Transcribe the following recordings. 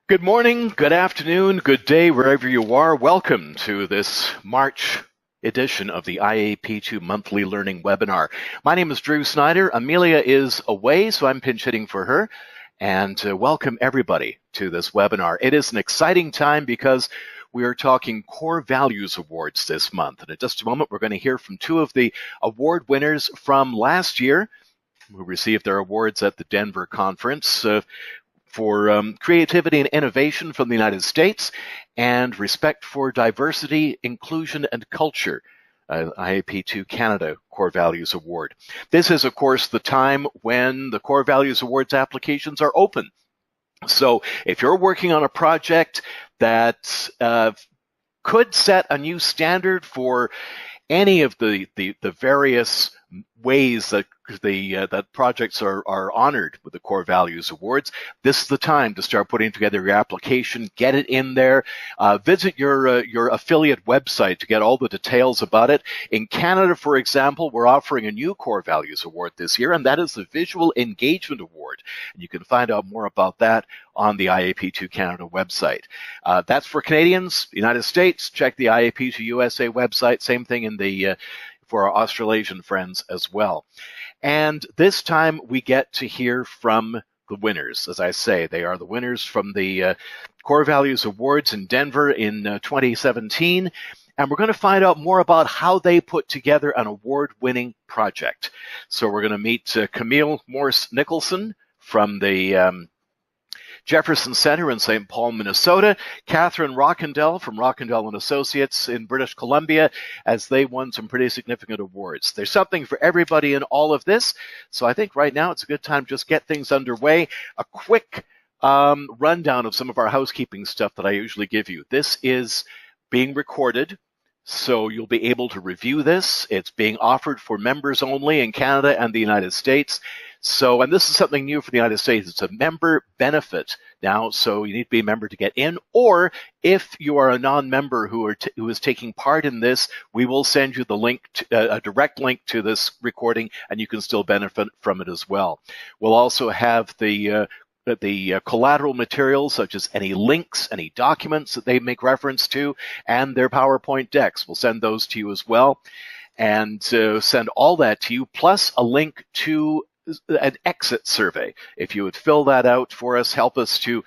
Good morning, good afternoon, good day, wherever you are. Welcome to this March edition of the IAP2 Monthly Learning Webinar. My name is Drew Snyder. Amelia is away, so I'm pinch hitting for her. And welcome everybody to this webinar. It is an exciting time because we are talking Core Values Awards this month. And in just a moment, we're going to hear from two of the award winners from last year who received their awards at the Denver conference. For creativity and innovation from the United States and respect for diversity, inclusion, and culture, IAP2 Canada Core Values Award. This is, of course, the time when the Core Values Awards applications are open. So if you're working on a project that could set a new standard for any of the various ways that that projects are honored with the Core Values Awards, this is the time to start putting together your application, get it in there, visit your affiliate website to get all the details about it. In Canada, for example, we're offering a new Core Values Award this year, and that is the Visual Engagement Award. And you can find out more about that on the IAP2 Canada website. That's for Canadians. United States, check the IAP2 USA website. Same thing in the for our Australasian friends as well. And this time we get to hear from the winners. As I say, they are the winners from the Core Values Awards in Denver in 2017. And we're going to find out more about how they put together an award-winning project. So we're going to meet Camille Morse-Nicholson from the Jefferson Center in St. Paul, Minnesota, Catherine Rockendell from Rockendell and Associates in British Columbia, as they won some pretty significant awards. There's something for everybody in all of this, so I think right now it's a good time to just get things underway. A quick rundown of some of our housekeeping stuff that I usually give you. This is being recorded, so you'll be able to review this. It's being offered for members only in Canada and the United States. So, and this is something new for the United States. It's a member benefit now, so you need to be a member to get in. Or if you are a non-member who is taking part in this, we will send you the link, a direct link to this recording, and you can still benefit from it as well. We'll also have the collateral materials, such as any links, any documents that they make reference to, and their PowerPoint decks. We'll send those to you as well, and send all that to you, plus a link to an exit survey. If you would fill that out for us, help us to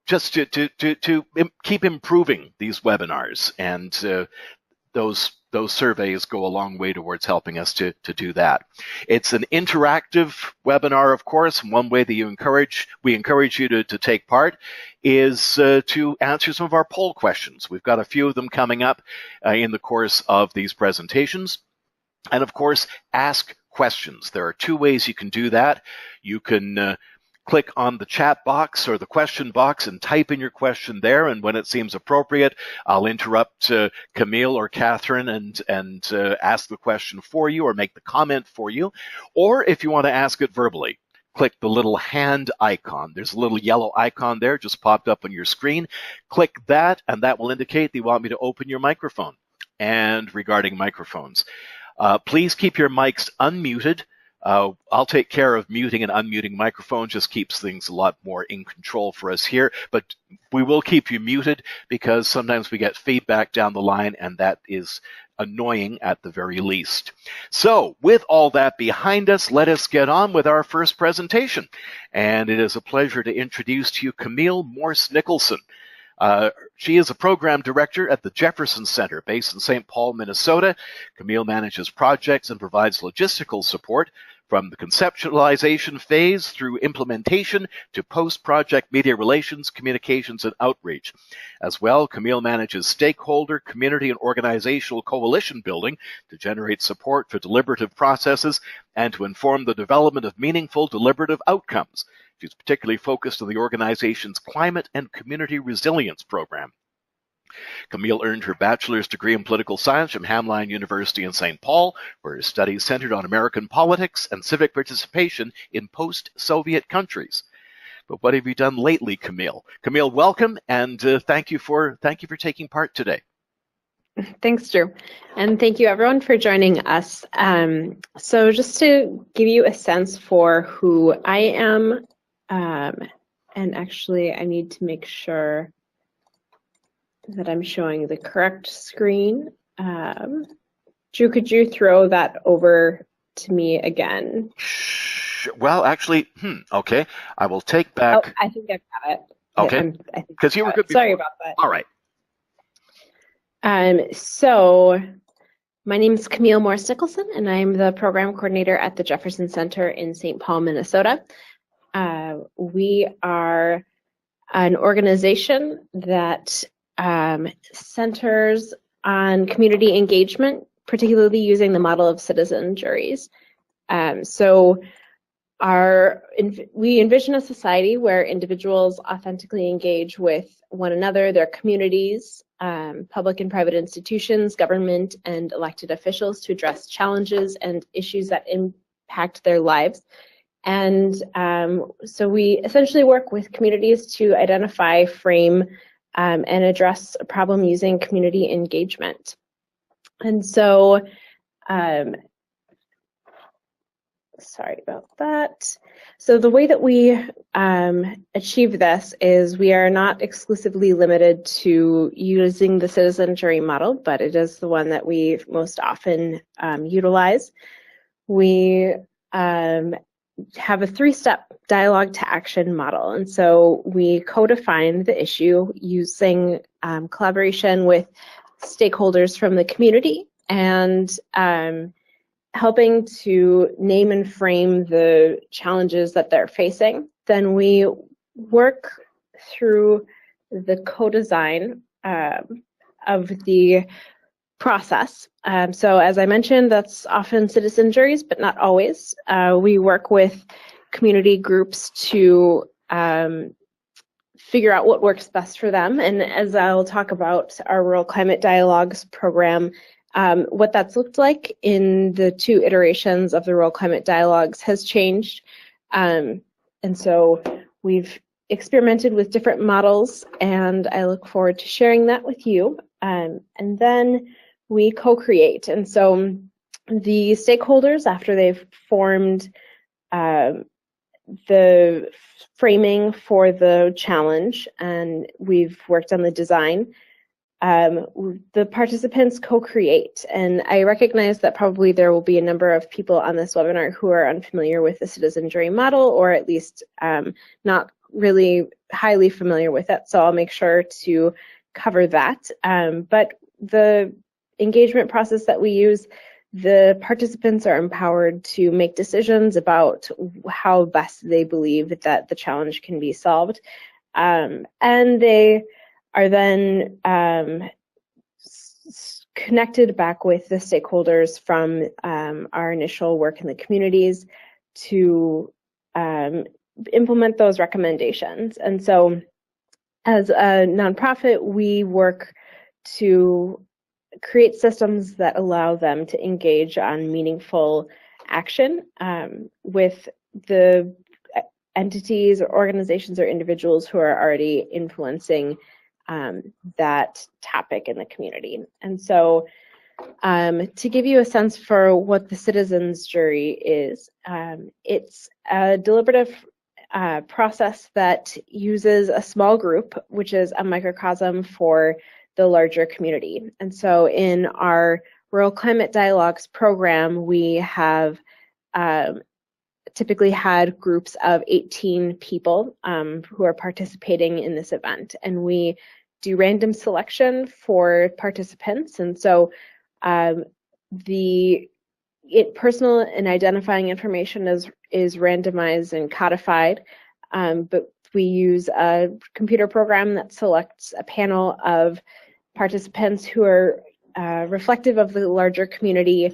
just to keep improving these webinars, and those surveys go a long way towards helping us to do that. It's an interactive webinar, of course, and one way that we encourage you to take part is to answer some of our poll questions. We've got a few of them coming up in the course of these presentations. And of course, ask questions. There are two ways you can do that. You can click on the chat box or the question box and type in your question there, and when it seems appropriate, I'll interrupt Camille or Catherine and ask the question for you or make the comment for you. Or if you want to ask it verbally, click the little hand icon. There's a little yellow icon there, just popped up on your screen. Click that, and that will indicate that you want me to open your microphone. And regarding microphones, please keep your mics unmuted. I'll take care of muting and unmuting microphones, just keeps things a lot more in control for us here. But we will keep you muted because sometimes we get feedback down the line, and that is annoying at the very least. So with all that behind us, let us get on with our first presentation. And it is a pleasure to introduce to you Camille Morse-Nicholson. She is a program director at the Jefferson Center based in St. Paul, Minnesota. Camille manages projects and provides logistical support from the conceptualization phase through implementation to post-project media relations, communications, and outreach. As well, Camille manages stakeholder, community, and organizational coalition building to generate support for deliberative processes and to inform the development of meaningful deliberative outcomes. She's particularly focused on the organization's Climate and Community Resilience program. Camille earned her bachelor's degree in political science from Hamline University in St. Paul, where her studies centered on American politics and civic participation in post-Soviet countries. But what have you done lately, Camille? Camille, welcome, and thank you for taking part today. Thanks, Drew. And thank you everyone for joining us. So just to give you a sense for who I am And actually, I need to make sure that I'm showing the correct screen. Drew, could you throw that over to me again? Well, actually, okay. I will take back. Oh, I think I've got it. Okay. Because you were good before. Sorry about that. All right. So my name is Camille Morris Nicholson, and I'm the program coordinator at the Jefferson Center in St. Paul, Minnesota. We are an organization that centers on community engagement, particularly using the model of citizen juries. We envision a society where individuals authentically engage with one another, their communities, public and private institutions, government, and elected officials to address challenges and issues that impact their lives. And so we essentially work with communities to identify, frame, and address a problem using community engagement. And so, sorry about that. So the way that we achieve this is we are not exclusively limited to using the citizen jury model, but it is the one that we most often utilize. We have a three-step dialogue to action model. And so we co-define the issue using collaboration with stakeholders from the community and helping to name and frame the challenges that they're facing. Then we work through the co-design of the process. So as I mentioned, that's often citizen juries, but not always. We work with community groups to figure out what works best for them. And as I'll talk about our Rural Climate Dialogues program, what that's looked like in the 2 iterations of the Rural Climate Dialogues has changed. And so we've experimented with different models, and I look forward to sharing that with you. And then we co-create. And so the stakeholders, after they've formed the framing for the challenge, and we've worked on the design, the participants co-create. And I recognize that probably there will be a number of people on this webinar who are unfamiliar with the citizen jury model, or at least not really highly familiar with it. So I'll make sure to cover that. But the engagement process that we use, the participants are empowered to make decisions about how best they believe that the challenge can be solved. And they are then connected back with the stakeholders from our initial work in the communities to implement those recommendations. And so as a nonprofit, we work to create systems that allow them to engage on meaningful action with the entities or organizations or individuals who are already influencing that topic in the community. And so to give you a sense for what the citizens jury is, it's a deliberative process that uses a small group, which is a microcosm for the larger community. And so in our Rural Climate Dialogues program, we have typically had groups of 18 people who are participating in this event. And we do random selection for participants. And so personal and identifying information is randomized and codified, but we use a computer program that selects a panel of participants who are reflective of the larger community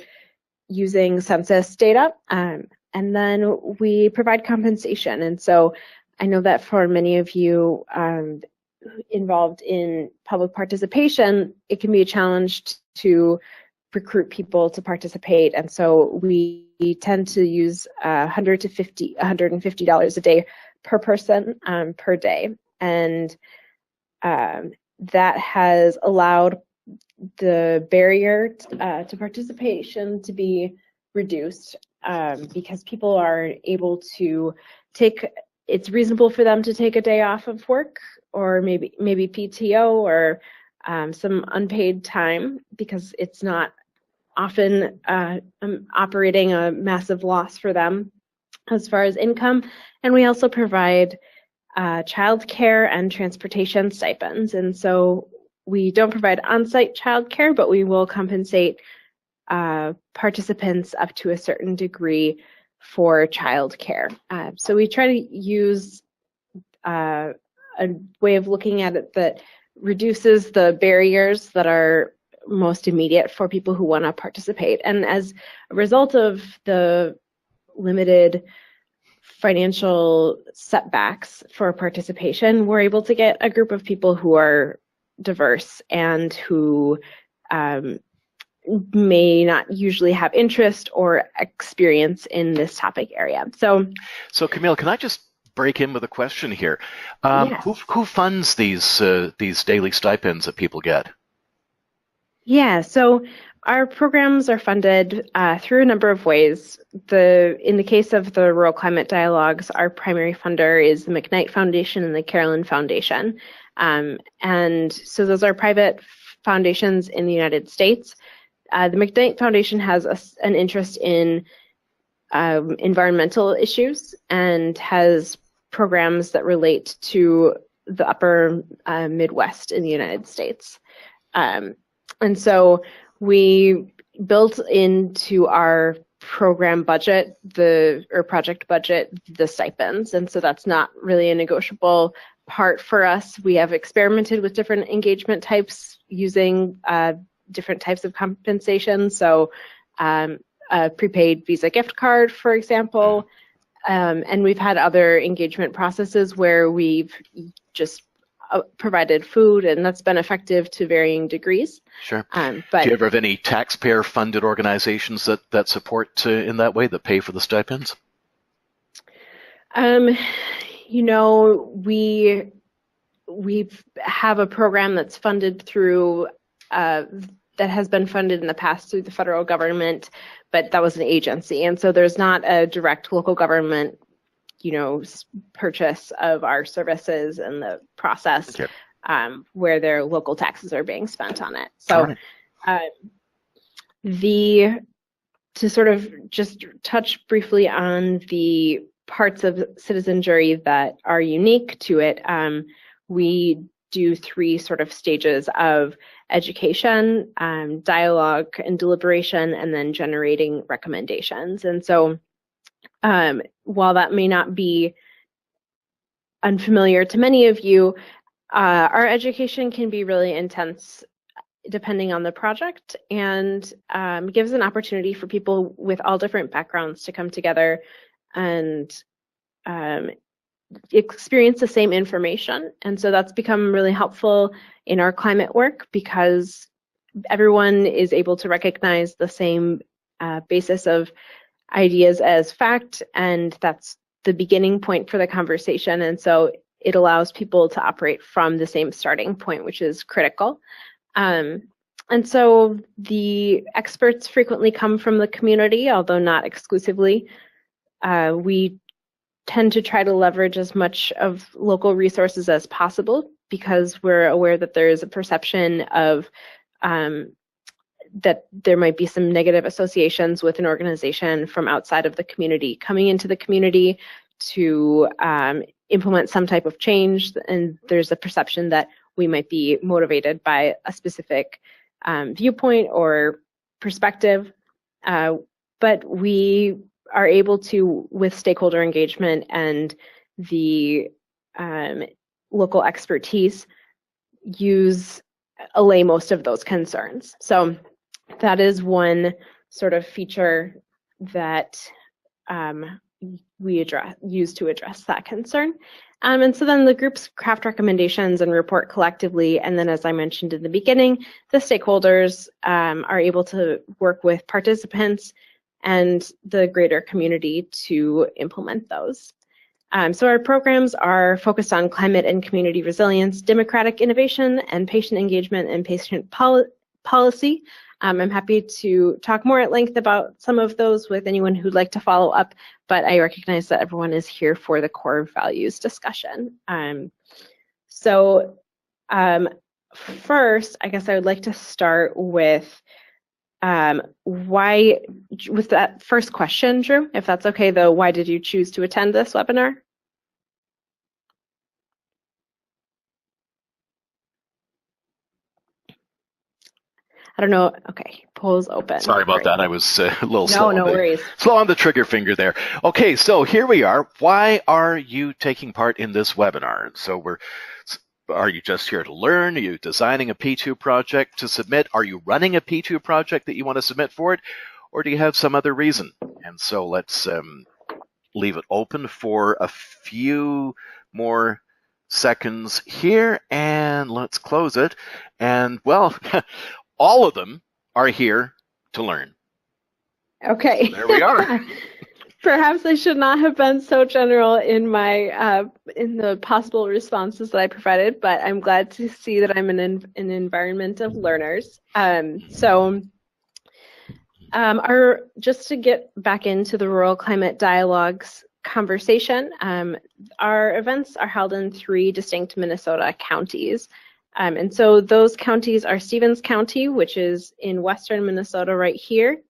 using census data. And then we provide compensation. And so I know that for many of you involved in public participation, it can be a challenge to recruit people to participate. And so we tend to use $150 a day per person per day. And that has allowed the barrier to participation to be reduced because people are able to take it's reasonable for them to take a day off of work, or maybe PTO, or some unpaid time, because it's not often operating a massive loss for them as far as income. And we also provide childcare and transportation stipends. And so we don't provide on-site childcare, but we will compensate participants up to a certain degree for childcare. So we try to use a way of looking at it that reduces the barriers that are most immediate for people who want to participate. And as a result of the limited financial setbacks for participation, we're able to get a group of people who are diverse and who may not usually have interest or experience in this topic area. So Camille, can I just break in with a question here? Yes. Who funds these daily stipends that people get? Yeah, so our programs are funded through a number of ways. In the case of the Rural Climate Dialogues, our primary funder is the McKnight Foundation and the Carolyn Foundation. And so those are private foundations in the United States. The McKnight Foundation has an interest in environmental issues and has programs that relate to the upper Midwest in the United States. And so we built into our program budget, project budget, the stipends. And so that's not really a negotiable part for us. We have experimented with different engagement types using different types of compensation. So a prepaid Visa gift card, for example. And we've had other engagement processes where we've just provided food, and that's been effective to varying degrees. Sure. But do you ever have any taxpayer-funded organizations that support in that way, that pay for the stipends? You know, we have a program that's funded through that has been funded in the past through the federal government, but that was an agency, and so there's not a direct local government purchase of our services and the process where their local taxes are being spent on it. So to sort of just touch briefly on the parts of citizen jury that are unique to it, we do 3 sort of stages of education, dialogue and deliberation, and then generating recommendations. And so while that may not be unfamiliar to many of you, our education can be really intense depending on the project, and gives an opportunity for people with all different backgrounds to come together and experience the same information. And so that's become really helpful in our climate work, because everyone is able to recognize the same basis of ideas as fact, and that's the beginning point for the conversation. And so it allows people to operate from the same starting point, which is critical. And so the experts frequently come from the community, although not exclusively. We tend to try to leverage as much of local resources as possible, because we're aware that there is a perception of that there might be some negative associations with an organization from outside of the community coming into the community to implement some type of change, and there's a perception that we might be motivated by a specific viewpoint or perspective. But we are able to, with stakeholder engagement and the local expertise, allay most of those concerns. So that is one sort of feature that we use to address that concern. And so then the groups craft recommendations and report collectively. And then, as I mentioned in the beginning, the stakeholders are able to work with participants and the greater community to implement those. So our programs are focused on climate and community resilience, democratic innovation, and patient engagement and patient policy. I'm happy to talk more at length about some of those with anyone who'd like to follow up, but I recognize that everyone is here for the core values discussion. First, I guess I would like to start with with that first question, Drew, if that's okay, though, why did you choose to attend this webinar? I don't know. Okay, polls open. Sorry about that. I was a little slow. No worries. Slow on the trigger finger there. Okay, so here we are. Why are you taking part in this webinar? So are you just here to learn? Are you designing a P2 project to submit? Are you running a P2 project that you want to submit for it? Or do you have some other reason? And so let's leave it open for a few more seconds here, and let's close it. And well, all of them are here to learn. Okay. There we are. Perhaps I should not have been so general in my in the possible responses that I provided, but I'm glad to see that I'm in an environment of learners. Just to get back into the Rural Climate Dialogues conversation, our events are held in 3 distinct Minnesota counties. And so those counties are Stevens County, which is in western Minnesota right here,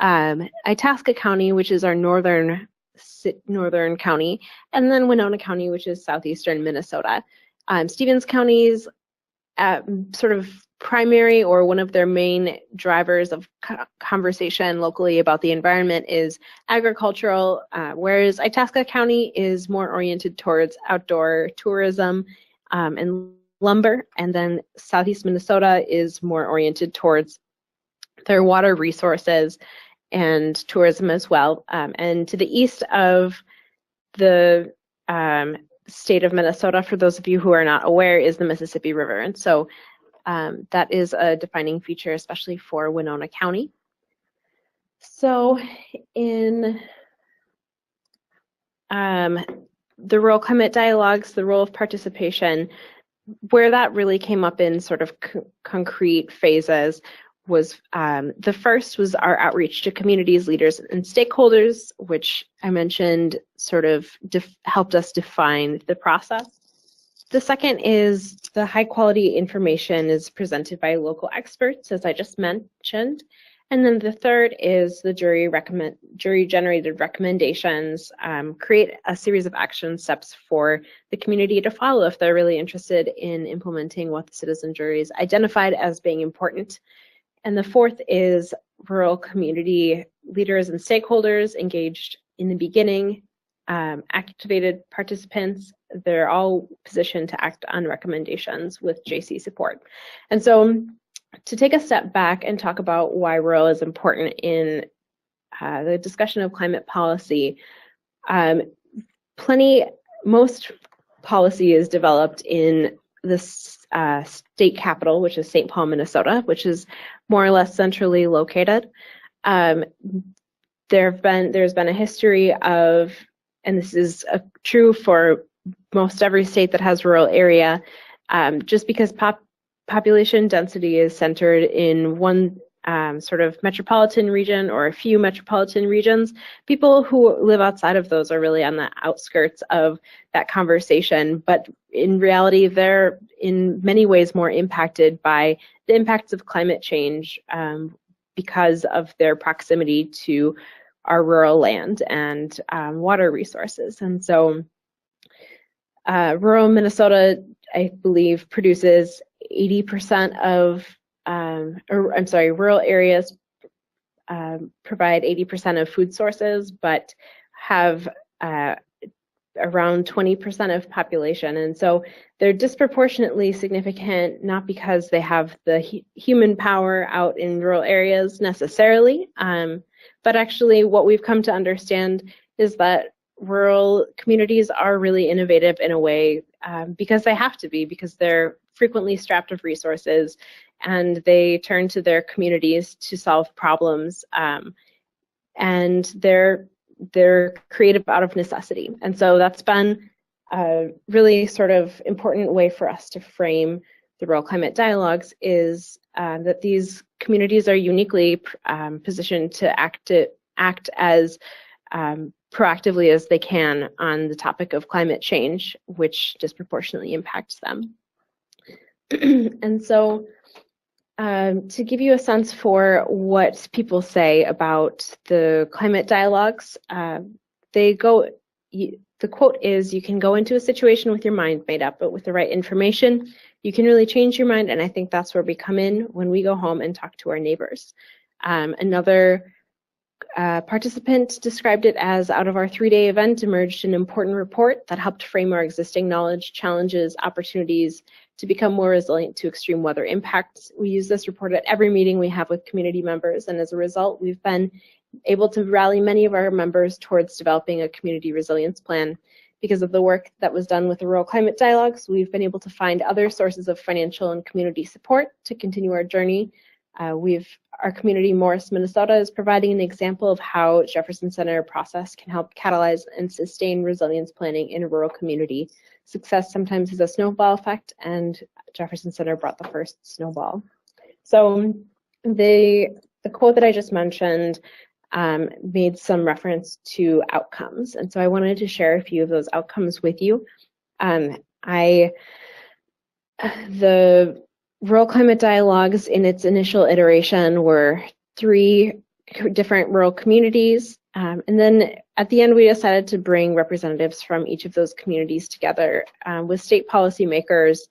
Itasca County, which is our northern county, and then Winona County, which is southeastern Minnesota. Stevens County's sort of primary or one of their main drivers of conversation locally about the environment is agricultural, whereas Itasca County is more oriented towards outdoor tourism and lumber, and then southeast Minnesota is more oriented towards their water resources and tourism as well. And to the east of the state of Minnesota, for those of you who are not aware, is the Mississippi River. And so that is a defining feature, especially for Winona County. So in the Rural Climate Dialogues, the role of participation, where that really came up in sort of concrete phases was the first was our outreach to communities, leaders, and stakeholders, which I mentioned sort of helped us define the process. The second is the high quality information is presented by local experts, as I just mentioned. And then the third is the jury generated recommendations, create a series of action steps for the community to follow if they're really interested in implementing what the citizen juries identified as being important. And the fourth is rural community leaders and stakeholders engaged in the beginning, activated participants. They're all positioned to act on recommendations with JC support. And so to take a step back and talk about why rural is important in the discussion of climate policy, most policy is developed in the state capital, which is St. Paul, Minnesota, which is more or less centrally located. There's been a history of, and this is true for most every state that has rural area, just because population density is centered in one sort of metropolitan region or a few metropolitan regions, people who live outside of those are really on the outskirts of that conversation. But in reality, they're in many ways more impacted by the impacts of climate change because of their proximity to our rural land and water resources. And so rural Minnesota, I believe, produces 80% of, rural areas provide 80% of food sources, but have around 20% of population. And so they're disproportionately significant, not because they have the human power out in rural areas necessarily, but actually what we've come to understand is that rural communities are really innovative in a way because they have to be, because they're frequently strapped of resources and they turn to their communities to solve problems, and they're creative out of necessity. And so that's been a really sort of important way for us to frame the Rural Climate Dialogues is that these communities are uniquely positioned to act as proactively as they can on the topic of climate change, which disproportionately impacts them. And so to give you a sense for what people say about the climate dialogues, the quote is, "You can go into a situation with your mind made up, but with the right information, you can really change your mind." And I think that's where we come in when we go home and talk to our neighbors. Another participant described it as, "Out of our 3-day event emerged an important report that helped frame our existing knowledge, challenges, opportunities to become more resilient to extreme weather impacts. We use this report at every meeting we have with community members, and as a result, we've been able to rally many of our members towards developing a community resilience plan. Because of the work that was done with the Rural Climate Dialogues, we've been able to find other sources of financial and community support to continue our journey. Our community, Morris, Minnesota, is providing an example of how Jefferson Center process can help catalyze and sustain resilience planning in a rural community. Success sometimes is a snowball effect, and Jefferson Center brought the first snowball." So the quote that I just mentioned made some reference to outcomes, and so I wanted to share a few of those outcomes with you. The Rural Climate Dialogues in its initial iteration were 3 different rural communities. And then at the end, we decided to bring representatives from each of those communities together with state policymakers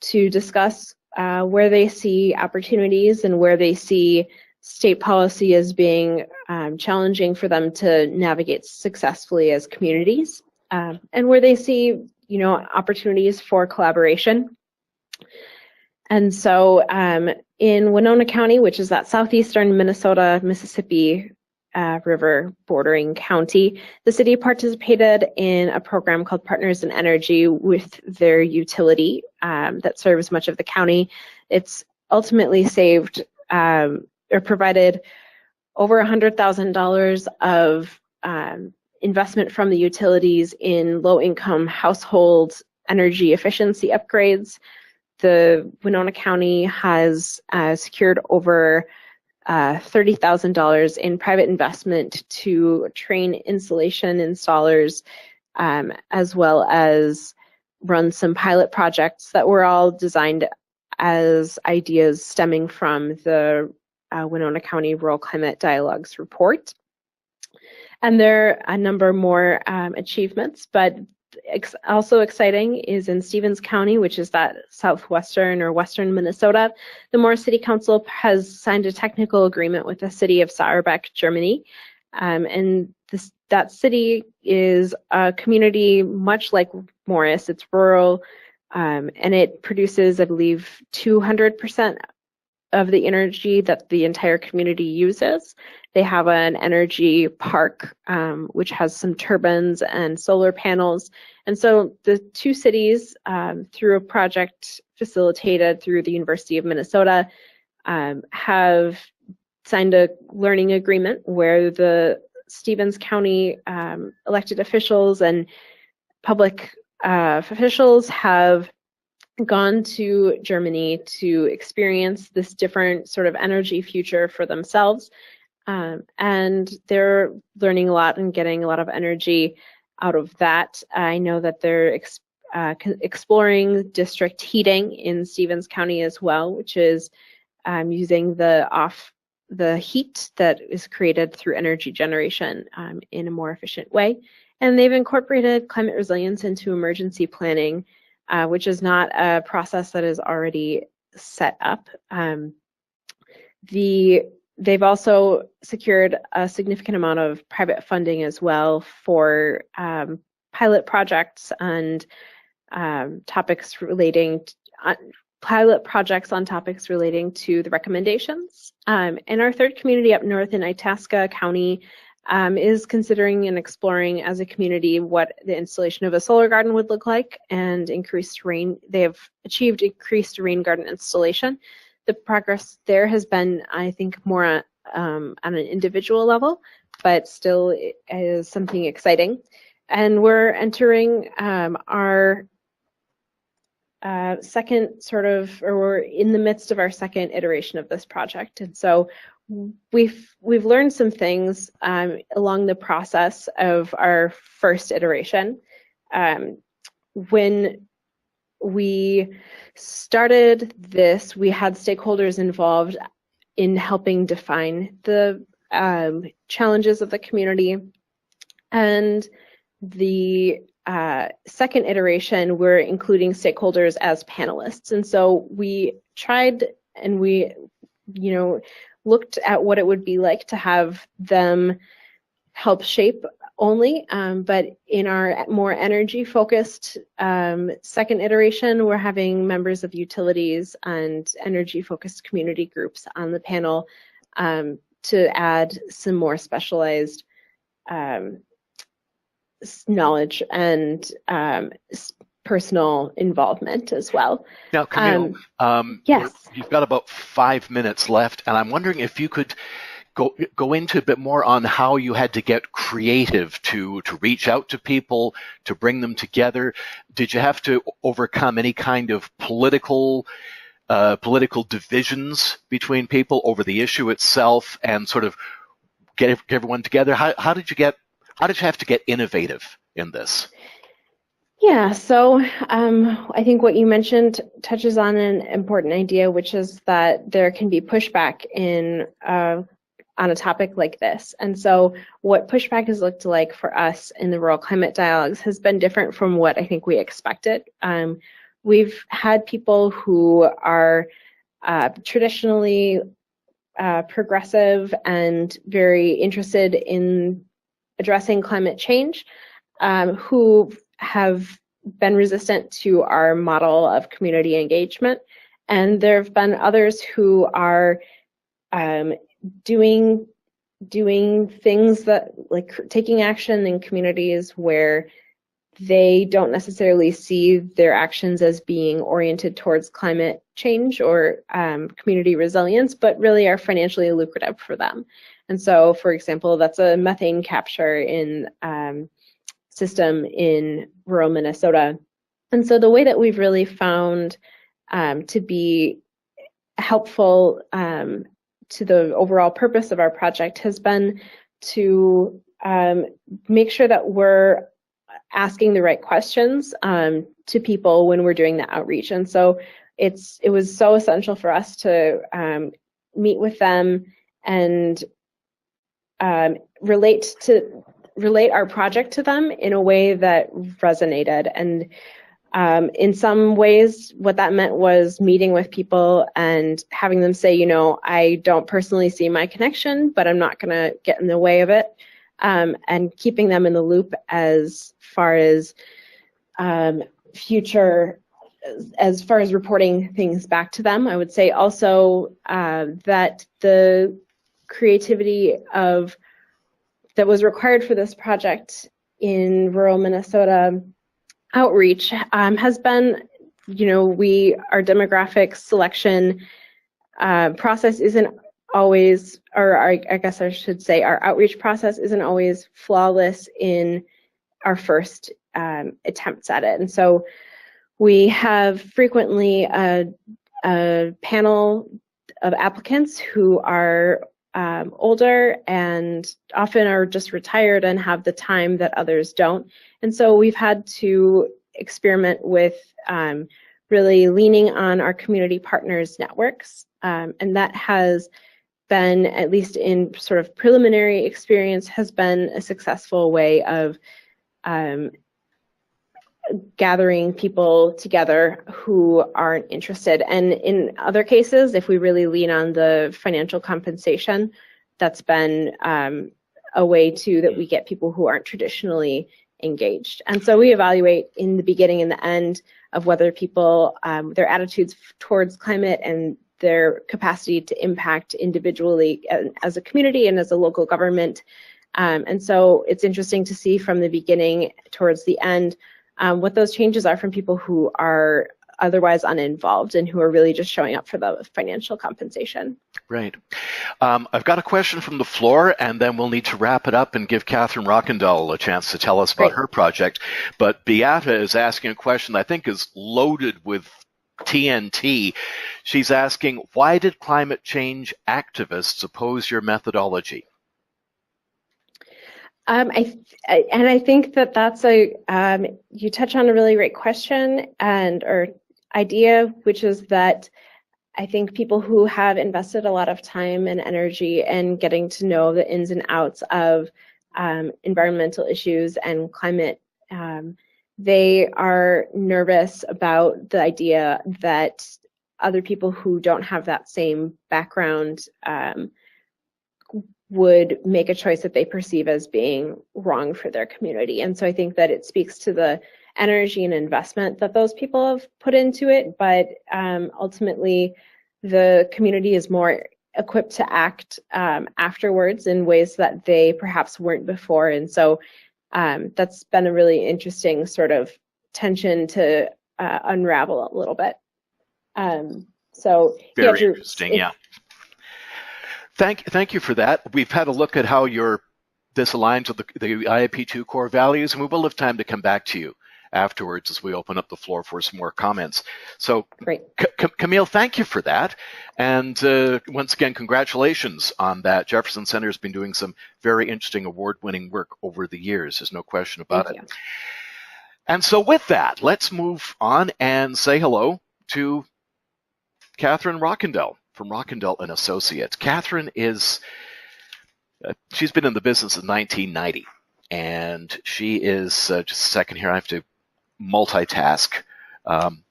to discuss where they see opportunities and where they see state policy as being challenging for them to navigate successfully as communities, and where they see, opportunities for collaboration. And so in Winona County, which is that southeastern Minnesota, Mississippi River bordering county, the city participated in a program called Partners in Energy with their utility that serves much of the county. It's ultimately saved or provided over $100,000 of investment from the utilities in low-income household energy efficiency upgrades. The Winona County has secured over $30,000 in private investment to train insulation installers, as well as run some pilot projects that were all designed as ideas stemming from the Winona County Rural Climate Dialogues report. And there are a number more achievements, but also exciting is in Stevens County, which is that southwestern or western Minnesota. The Morris City Council has signed a technical agreement with the city of Saarbrück, Germany. And that city is a community much like Morris. It's rural, and it produces, I believe, 200% of the energy that the entire community uses. They have an energy park, which has some turbines and solar panels. And so the 2 cities, through a project facilitated through the University of Minnesota, have signed a learning agreement where the Stevens County elected officials and public officials have gone to Germany to experience this different sort of energy future for themselves. And they're learning a lot and getting a lot of energy out of that. I know that they're exploring district heating in Stevens County as well, which is using the heat that is created through energy generation in a more efficient way. And they've incorporated climate resilience into emergency planning, which is not a process that is already set up. They've also secured a significant amount of private funding as well for pilot projects and topics relating to, pilot projects on topics relating to the recommendations. And our third community up north in Itasca County is considering and exploring as a community what the installation of a solar garden would look like and increased rain. They have achieved increased rain garden installation. The progress there has been, I think, more on an individual level, but still is something exciting. And we're entering our second sort of, or we're in the midst of our second iteration of this project. And so we've learned some things along the process of our first iteration. When we started this, we had stakeholders involved in helping define the challenges of the community. And the second iteration, we're including stakeholders as panelists. And so we tried and we, looked at what it would be like to have them help shape only, but in our more energy-focused second iteration, we're having members of utilities and energy-focused community groups on the panel to add some more specialized knowledge and personal involvement as well. Now, Camille, yes, you've got about 5 minutes left, and I'm wondering if you could go into a bit more on how you had to get creative to reach out to people, to bring them together. Did you have to overcome any kind of political divisions between people over the issue itself, and sort of get everyone together? How did you have to get innovative in this? Yeah, so I think what you mentioned touches on an important idea, which is that there can be pushback on a topic like this. And so what pushback has looked like for us in the Rural Climate Dialogues has been different from what I think we expected. We've had people who are traditionally progressive and very interested in addressing climate change, who have been resistant to our model of community engagement. And there have been others who are doing things that, like taking action in communities where they don't necessarily see their actions as being oriented towards climate change or community resilience, but really are financially lucrative for them. And so, for example, that's a methane capture in system in rural Minnesota. And so the way that we've really found to be helpful to the overall purpose of our project has been to make sure that we're asking the right questions to people when we're doing the outreach. And so it was so essential for us to meet with them and relate our project to them in a way that resonated. And in some ways, what that meant was meeting with people and having them say, I don't personally see my connection, but I'm not going to get in the way of it. And keeping them in the loop as far as reporting things back to them. I would say also that the creativity that was required for this project in rural Minnesota outreach has been, our demographic selection process isn't always, or I guess I should say our outreach process isn't always flawless in our first attempts at it. And so we have frequently a panel of applicants who are older and often are just retired and have the time that others don't. And so we've had to experiment with really leaning on our community partners networks. And that has been, at least in sort of preliminary experience, has been a successful way of gathering people together who aren't interested. And in other cases, if we really lean on the financial compensation, that's been a way too that we get people who aren't traditionally engaged. And so we evaluate in the beginning and the end of whether people, their attitudes towards climate and their capacity to impact individually as a community and as a local government. And so it's interesting to see from the beginning towards the end what those changes are from people who are otherwise uninvolved and who are really just showing up for the financial compensation. Right. I've got a question from the floor, and then we'll need to wrap it up and give Catherine Rockendahl a chance to tell us about her project. But Beata is asking a question that I think is loaded with TNT. She's asking, why did climate change activists oppose your methodology? I think that's you touch on a really great question or idea, which is that I think people who have invested a lot of time and energy in getting to know the ins and outs of environmental issues and climate, they are nervous about the idea that other people who don't have that same background would make a choice that they perceive as being wrong for their community. And so I think that it speaks to the energy and investment that those people have put into it, but ultimately the community is more equipped to act afterwards in ways that they perhaps weren't before. And so that's been a really interesting sort of tension to unravel a little bit. So very interesting, yeah. Thank you for that. We've had a look at how this aligns with the IAP2 core values, and we will have time to come back to you afterwards as we open up the floor for some more comments. So, great. Camille, thank you for that. And once again, congratulations on that. Jefferson Center has been doing some very interesting award-winning work over the years. There's no question about it. And so with that, let's move on and say hello to Catherine Rockendahl from Rockendahl and Associates. Catherine is, she's been in the business since 1990, and she is, just a second here, I have to multitask.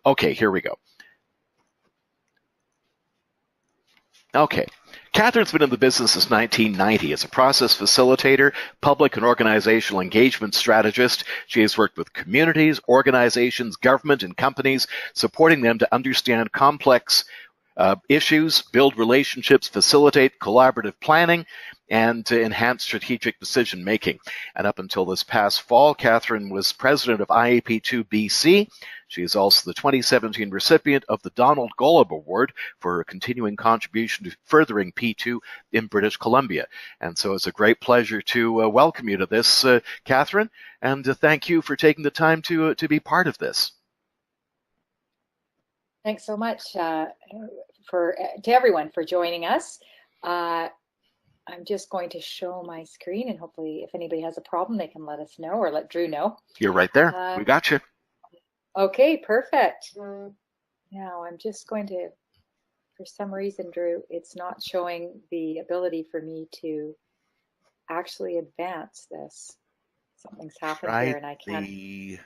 Okay, here we go. Okay. Catherine's been in the business since 1990 as a process facilitator, public and organizational engagement strategist. She has worked with communities, organizations, government, and companies, supporting them to understand complex issues, build relationships, facilitate collaborative planning, and to enhance strategic decision making. And up until this past fall, Catherine was president of IAP2 BC. She is also the 2017 recipient of the Donald Golub Award for her continuing contribution to furthering P2 in British Columbia. And so it's a great pleasure to welcome you to this, Catherine, and to thank you for taking the time to be part of this. Thanks so much to everyone for joining us. I'm just going to show my screen, and hopefully if anybody has a problem, they can let us know or let Drew know. You're right there. We got you. Okay, perfect. Now I'm just going to, for some reason, Drew, it's not showing the ability for me to actually advance this. Something's happened here and I can't.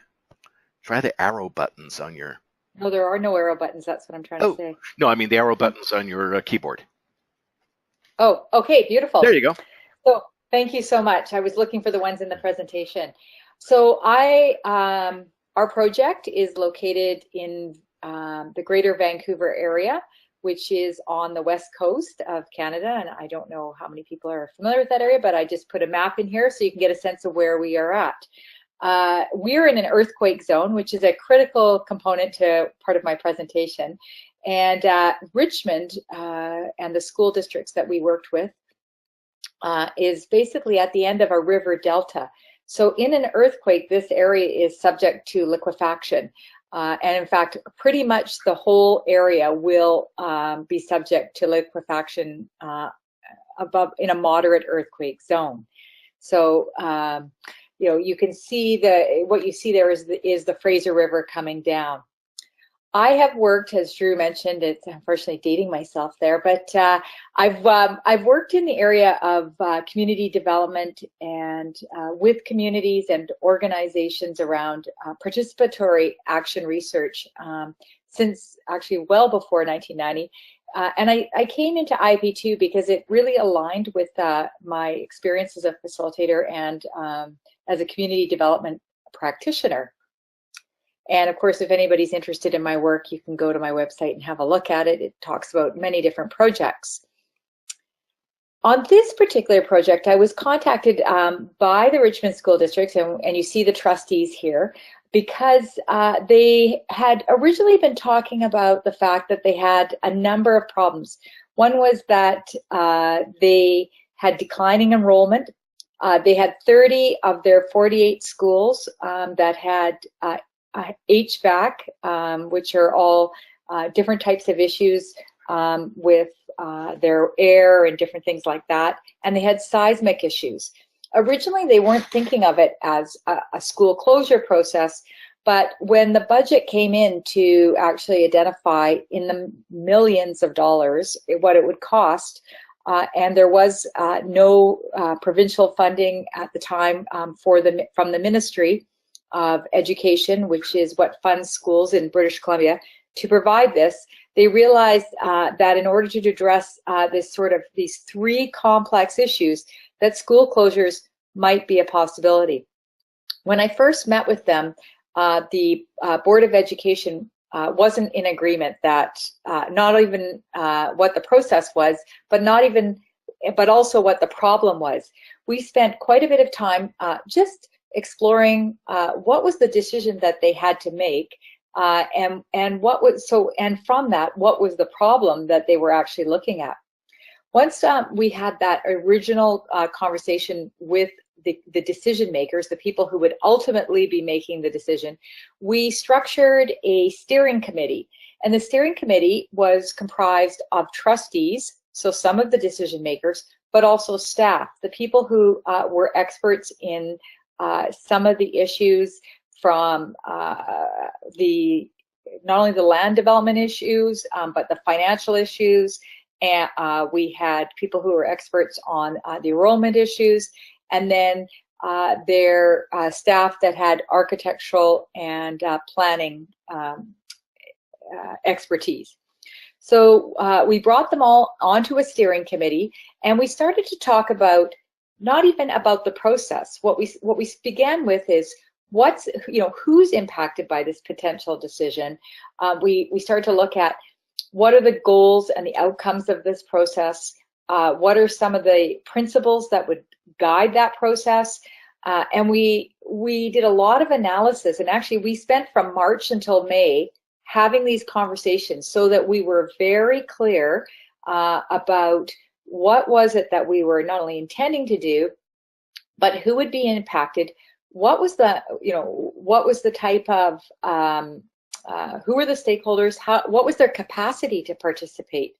Try the arrow buttons on your... No, there are no arrow buttons. That's what I'm trying to say. No, I mean the arrow buttons on your keyboard. Oh, okay, beautiful. There you go. So thank you so much. I was looking for the ones in the presentation. So our project is located in the Greater Vancouver area, which is on the west coast of Canada. And I don't know how many people are familiar with that area, but I just put a map in here so you can get a sense of where we are at. We're in an earthquake zone, which is a critical component to part of my presentation. And Richmond and the school districts that we worked with is basically at the end of a river delta. So in an earthquake, this area is subject to liquefaction. And in fact, pretty much the whole area will be subject to liquefaction above in a moderate earthquake zone. So you know, you can see what you see there is the Fraser River coming down. I have worked, as Drew mentioned, it's unfortunately dating myself there, but I've worked in the area of community development and with communities and organizations around participatory action research since actually well before 1990. And I came into IAP2 because it really aligned with my experience as a facilitator and as a community development practitioner. And of course, if anybody's interested in my work, you can go to my website and have a look at it. It talks about many different projects. On this particular project, I was contacted by the Richmond School District, and you see the trustees here. because they had originally been talking about the fact that they had a number of problems. One was that they had declining enrollment. They had 30 of their 48 schools that had HVAC, which are all different types of issues with their air and different things like that. And they had seismic issues. Originally, they weren't thinking of it as a school closure process, but when the budget came in to actually identify in the millions of dollars what it would cost, and there was no provincial funding at the time from the Ministry of Education, which is what funds schools in British Columbia, to provide this, they realized that in order to address these three complex issues, that school closures might be a possibility. When I first met with them, the Board of Education wasn't in agreement that not even what the process was, but also what the problem was. We spent quite a bit of time just exploring what was the decision that they had to make, and from that, what was the problem that they were actually looking at. Once we had that original conversation with the decision makers, the people who would ultimately be making the decision, we structured a steering committee. And the steering committee was comprised of trustees, so some of the decision makers, but also staff, the people who were experts in some of the issues from not only the land development issues, but the financial issues. And we had people who were experts on the enrollment issues, and then their staff that had architectural and planning expertise. So we brought them all onto a steering committee, and we started to talk about not even about the process. What we began with is who's impacted by this potential decision. We started to look at what are the goals and the outcomes of this process? What are some of the principles that would guide that process? And we did a lot of analysis, and actually we spent from March until May having these conversations so that we were very clear about what was it that we were not only intending to do, but who would be impacted. What was the type of who were the stakeholders? What was their capacity to participate?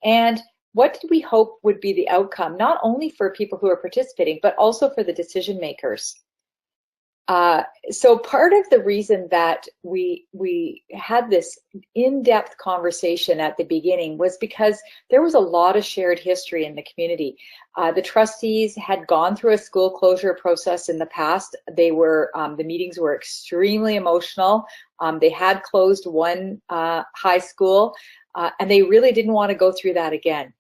And what did we hope would be the outcome, not only for people who are participating, but also for the decision makers? So part of the reason that we had this in-depth conversation at the beginning was because there was a lot of shared history in the community. The trustees had gone through a school closure process in the past. The meetings were extremely emotional. They had closed one high school, and they really didn't want to go through that again.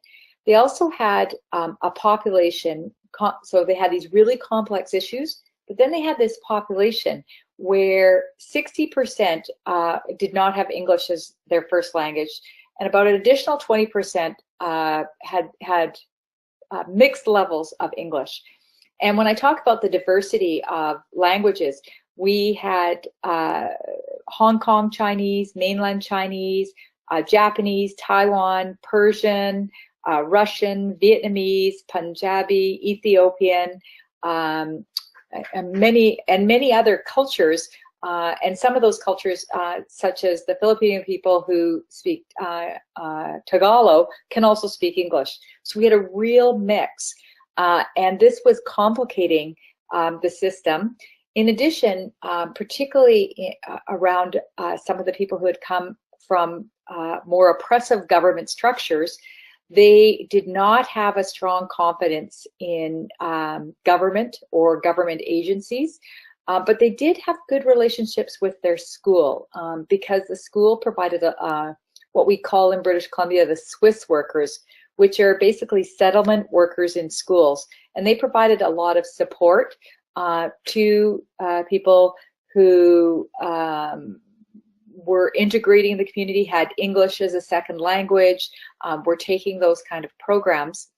They also had a population, so they had these really complex issues. But then they had this population where 60% did not have English as their first language, and about an additional 20% had mixed levels of English. And when I talk about the diversity of languages, we had Hong Kong Chinese, mainland Chinese, Japanese, Taiwan, Persian, Russian, Vietnamese, Punjabi, Ethiopian, and many other cultures, and some of those cultures, such as the Filipino people who speak Tagalog, can also speak English. So we had a real mix, and this was complicating the system. In addition, particularly around some of the people who had come from more oppressive government structures, they did not have a strong confidence in government or government agencies, but they did have good relationships with their school because the school provided what we call in British Columbia the Swiss workers, which are basically settlement workers in schools. And they provided a lot of support to people who were integrating the community, had English as a second language, were taking those kind of programs.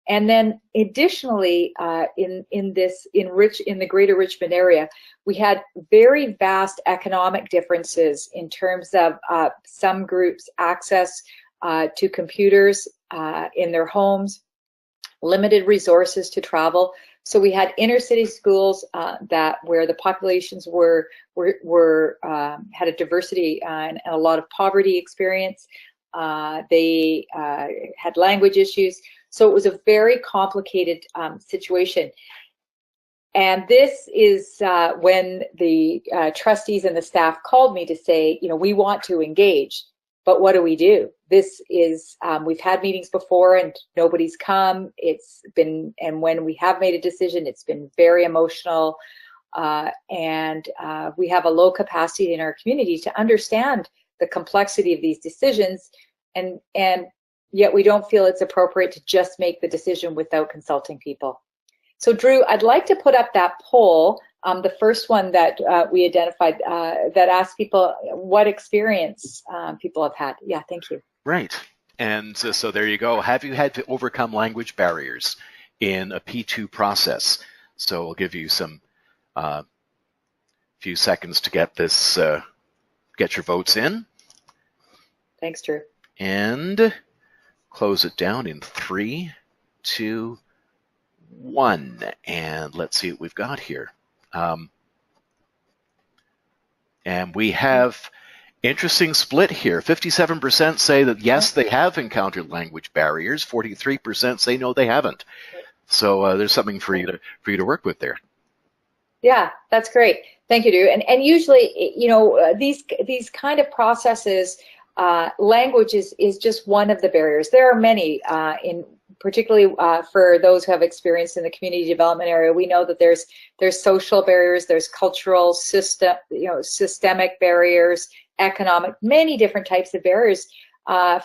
And then additionally, in the greater Richmond area, we had very vast economic differences in terms of some groups' access to computers in their homes, limited resources to travel. So we had inner city schools where the populations had a diversity and a lot of poverty experience. They had language issues. So it was a very complicated situation. And this is when the trustees and the staff called me to say, we want to engage, but what do we do? This is, we've had meetings before and nobody's come. And when we have made a decision, it's been very emotional. And we have a low capacity in our community to understand the complexity of these decisions. And yet we don't feel it's appropriate to just make the decision without consulting people. So Drew, I'd like to put up that poll, the first one that we identified, that asks people what experience people have had. Yeah, thank you. Right. And so there you go. Have you had to overcome language barriers in a P2 process? So we'll give you some few seconds to get this, get your votes in. Thanks, Drew. And close it down in 3, 2, 1. And let's see what we've got here. And we have interesting split here. 57% say that yes, they have encountered language barriers. 43% say no, they haven't. So there's something for you to work with there. Yeah, that's great. Thank you, Drew. And usually, these kind of processes, language is just one of the barriers. There are many, particularly for those who have experience in the community development area. We know that there's social barriers, there's cultural systemic barriers, economic, many different types of barriers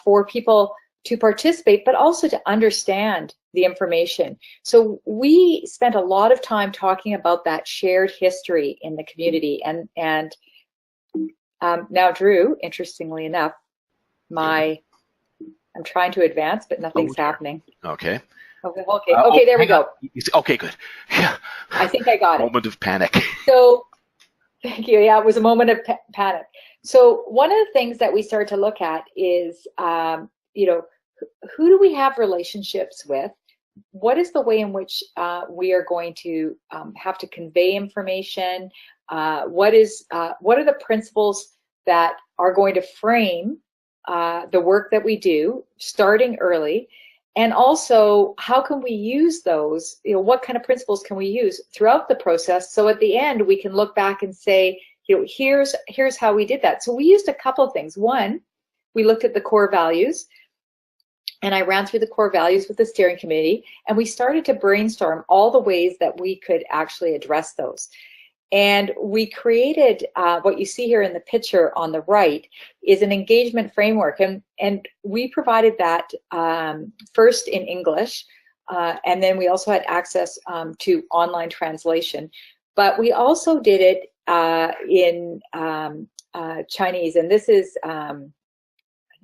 for people to participate, but also to understand the information. So we spent a lot of time talking about that shared history in the community. And now, Drew, interestingly enough, I'm trying to advance, but nothing's happening. Okay. Okay, there we go. Okay, good. Yeah. I think I got it. Moment of panic. So, thank you. Yeah, it was a moment of panic. So one of the things that we started to look at is, who do we have relationships with? What is the way in which we are going to have to convey information? What are the principles that are going to frame the work that we do, starting early? And also, how can we use those? What kind of principles can we use throughout the process? So at the end, we can look back and say, here's how we did that. So we used a couple of things. One, we looked at the core values, and I ran through the core values with the steering committee, and we started to brainstorm all the ways that we could actually address those. And we created what you see here in the picture on the right is an engagement framework. And we provided that first in English, and then we also had access to online translation. But we also did it in Chinese, and this is,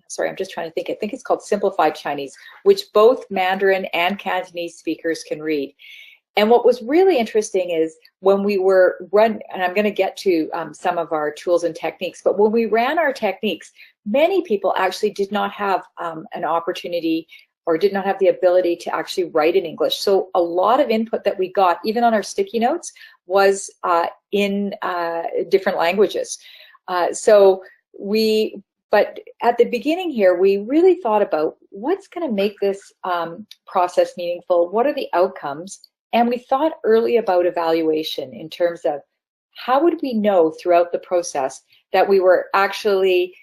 sorry, I'm just trying to think. I think it's called Simplified Chinese, which both Mandarin and Cantonese speakers can read. And what was really interesting is when we were and I'm going to get to some of our tools and techniques, but when we ran our techniques, many people actually did not have an opportunity or did not have the ability to actually write in English. So a lot of input that we got, even on our sticky notes, was in different languages. But at the beginning here, we really thought about what's going to make this process meaningful. What are the outcomes? And we thought early about evaluation in terms of how would we know throughout the process that we were actually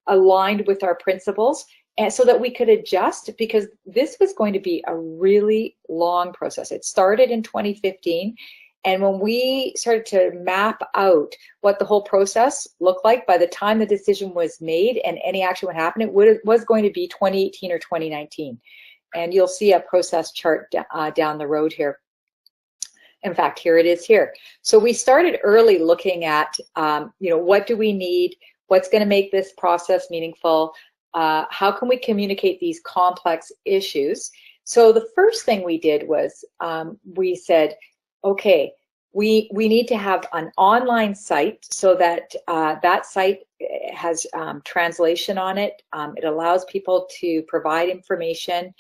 aligned with our principles, and so that we could adjust, because this was going to be a really long process. It started in 2015. And when we started to map out what the whole process looked like by the time the decision was made and any action would happen, it was going to be 2018 or 2019. And you'll see a process chart down the road here. In fact, here it is here. So we started early looking at, what do we need? What's going to make this process meaningful? how can we communicate these complex issues? So the first thing we did was we said, okay, we need to have an online site so that that site has translation on it. It allows people to provide information.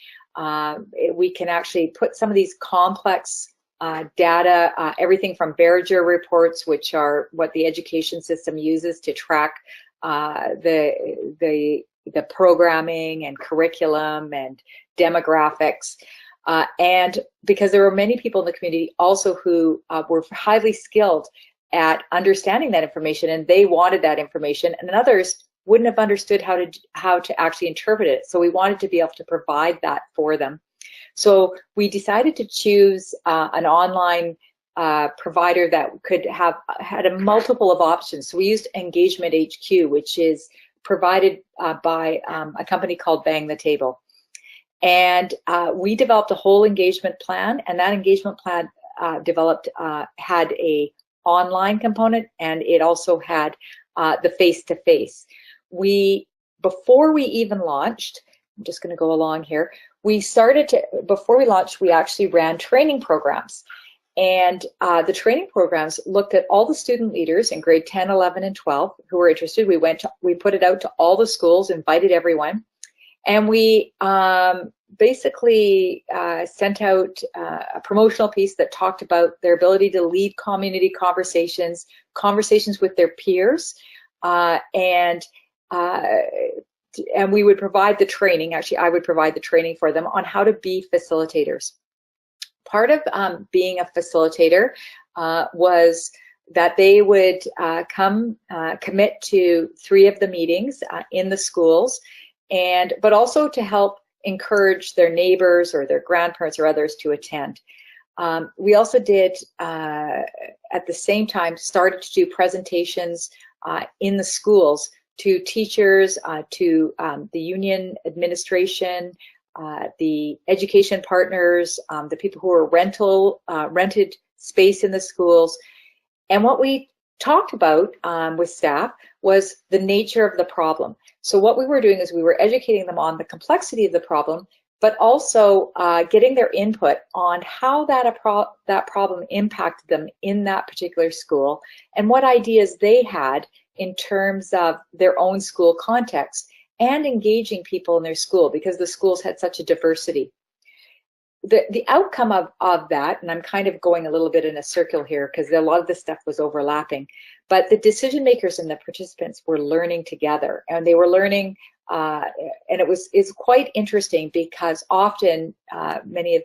We can actually put some of these complex data, everything from Behringer reports, which are what the education system uses to track the programming and curriculum and demographics. And because there were many people in the community also who were highly skilled at understanding that information, and they wanted that information, and others wouldn't have understood how to actually interpret it. So we wanted to be able to provide that for them. So we decided to choose an online provider that had a multiple of options. So we used Engagement HQ, which is provided by a company called Bang the Table. And we developed a whole engagement plan, and that engagement plan had a online component, and it also had the face-to-face. Before we even launched, I'm just going to go along here, before we launched, we actually ran training programs. And the training programs looked at all the student leaders in grade 10, 11, and 12 who were interested. We put it out to all the schools, invited everyone. And we basically sent out a promotional piece that talked about their ability to lead community conversations with their peers, and we would provide the training. Actually, I would provide the training for them on how to be facilitators. Part of being a facilitator was that they would commit to 3 of the meetings in the schools, but also to help encourage their neighbors or their grandparents or others to attend. We also did, at the same time, started to do presentations in the schools to teachers, to the union administration, the education partners, the people who are rented space in the schools. And what we talked about with staff was the nature of the problem. So what we were doing is we were educating them on the complexity of the problem, but also getting their input on how that problem impacted them in that particular school and what ideas they had in terms of their own school context and engaging people in their school, because the schools had such a diversity. The outcome of that, and I'm kind of going a little bit in a circle here because a lot of this stuff was overlapping, but the decision makers and the participants were learning together, and they were learning, and it's quite interesting because often many of